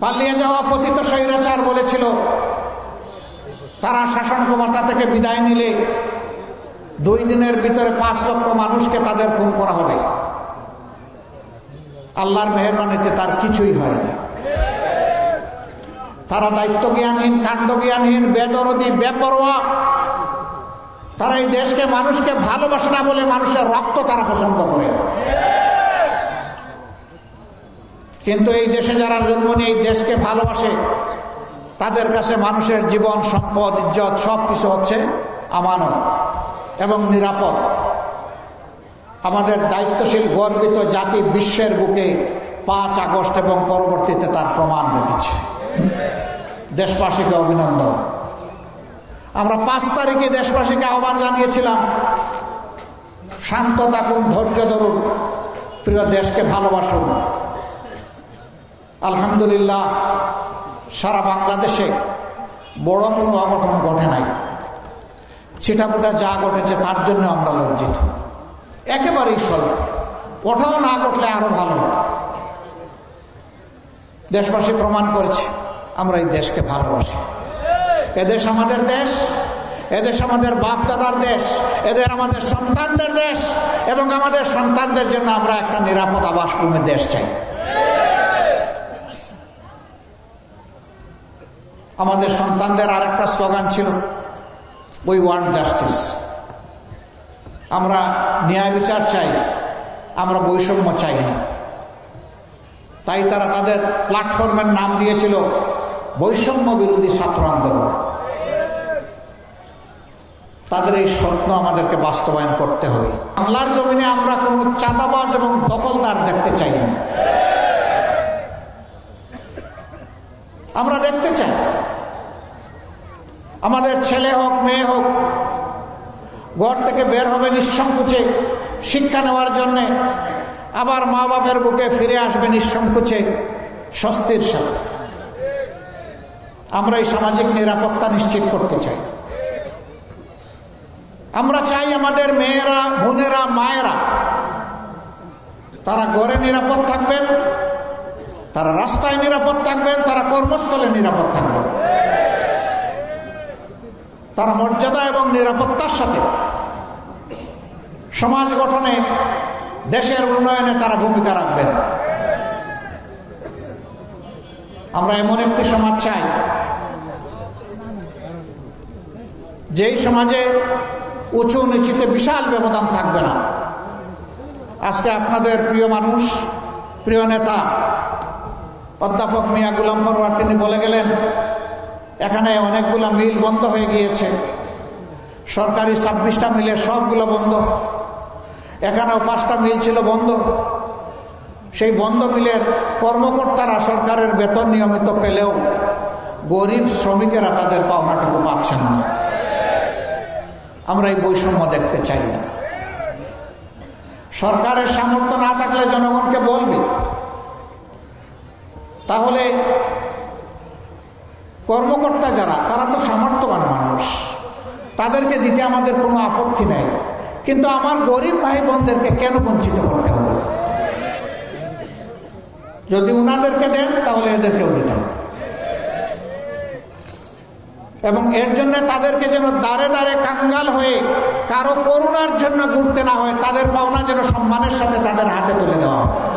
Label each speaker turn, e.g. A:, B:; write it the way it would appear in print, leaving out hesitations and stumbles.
A: পালিয়ে যাওয়া পতিত স্বৈরাচার বলেছিল তারা শাসন ক্ষমতা থেকে বিদায় নিলে 2 দিনের ভিতরে 5 লক্ষ মানুষকে তাদের খুন করা হবে। আল্লাহর মেহেরবানিতে তার কিছুই হয়নি। তারা দায়িত্ব জ্ঞানহীন, কাণ্ড জ্ঞানহীন, বেদরদি, বেপরোয়া। তারা এই দেশকে, মানুষকে ভালোবাসে না বলে মানুষের রক্ত তারা পছন্দ করে। কিন্তু এই দেশে যারা জন্ম নিয়ে এই দেশকে ভালোবাসে তাদের কাছে মানুষের জীবন, সম্পদ, ইজ্জত সবকিছু হচ্ছে আমানত এবং নিরাপদ। আমাদের দায়িত্বশীল গর্বিত জাতি বিশ্বের বুকে 5 আগস্ট এবং পরবর্তীতে তার প্রমাণ রেখেছে। দেশবাসীকে অভিনন্দন। আমরা 5 তারিখে দেশবাসীকে আহ্বান জানিয়েছিলাম, শান্ত থাকুন, ধৈর্য ধরুন, প্রিয় দেশকে ভালোবাসুন। আলহামদুলিল্লাহ, সারা বাংলাদেশে বড় কোনো অঘটন ঘটে নাই। ছিটাফোটা যা ঘটেছে তার জন্য আমরা লজ্জিত, একেবারেই স্বল্প। ওটাও না ঘটলে আরো ভালো হতো। দেশবাসী প্রমাণ করেছে আমরা এই দেশকে ভালোবাসি। এদেশ আমাদের দেশ, এদেশ আমাদের বাপ দাদার দেশ, এদের আমাদের সন্তানদের দেশ, এবং আমাদের সন্তানদের জন্য আমরা একটা নিরাপদ আবাসভূমির দেশ চাই। আমাদের সন্তানদের আরেকটা স্লোগান ছিল, উই ওয়ান্ট জাস্টিস। আমরা ন্যায় বিচার চাই, আমরা বৈষম্য চাই না। তাই তারা তাদের প্ল্যাটফর্মের নাম দিয়েছিল বৈষম্য বিরোধী ছাত্র আন্দোলন। তাদের এই স্বপ্ন আমাদেরকে বাস্তবায়ন করতে হবে। বাংলার জমিনে আমরা কোনো চাঁদাবাজ এবং দখলদার দেখতে চাই না। আমরা দেখতে চাই আমাদের ছেলে হোক, মেয়ে হোক, ঘর থেকে বের হবে নিঃসংকোচে শিক্ষা নেওয়ার জন্যে, আবার মা বাবার বুকে ফিরে আসবে নিঃসংকোচে স্বস্তির সাথে। আমরা এই সামাজিক নিরাপত্তা নিশ্চিত করতে চাই। আমরা চাই আমাদের মেয়েরা, বোনেরা, মায়েরা তারা ঘরে নিরাপদ থাকবেন, তারা রাস্তায় নিরাপদ থাকবেন, তারা কর্মস্থলে নিরাপদ থাকবেন। তারা মর্যাদা এবং নিরাপত্তার সাথে সমাজ গঠনে, দেশের উন্নয়নে তারা ভূমিকা রাখবেন। আমরা এমন একটি সমাজ চাই যেই সমাজে উঁচু নিচুতে বিশাল ব্যবধান থাকবে না। আজকে আপনাদের প্রিয় মানুষ, প্রিয় নেতা অধ্যাপক মিয়া গোলাম পরওয়ার তিনি বলে গেলেন, এখানে অনেকগুলো মিল বন্ধ হয়ে গিয়েছে। সরকারি 26টা মিলের সবগুলো বন্ধ। এখানেও 5টা মিল ছিল বন্ধ। সেই বন্ধ মিলের কর্মকর্তারা সরকারের বেতন নিয়মিত পেলেও গরিব শ্রমিকেরা তাদের পাওনাটুকু পাচ্ছেন না। আমরা এই বৈষম্য দেখতে চাই না। সরকারের সামর্থ্য না থাকলে জনগণকে বলবি, তাহলে কর্মকর্তা যারা, তারা তো সামর্থ্যবান মানুষ, তাদেরকে দিতে আমাদের কোনো আপত্তি নেই। কিন্তু আমার গরিব ভাই বোনদেরকে কেন বঞ্চিত করতে হবে? যদি উনাদেরকে দেন তাহলে এদেরকেও দিতে হবে। এবং এর জন্য তাদেরকে যেন দাঁড়ে দাঁড়ে কাঙ্গাল হয়ে কারো করুণার জন্য ঘুরতে না হয়, তাদের পাওনা যেন সম্মানের সাথে তাদের হাতে তুলে দেওয়া হয়।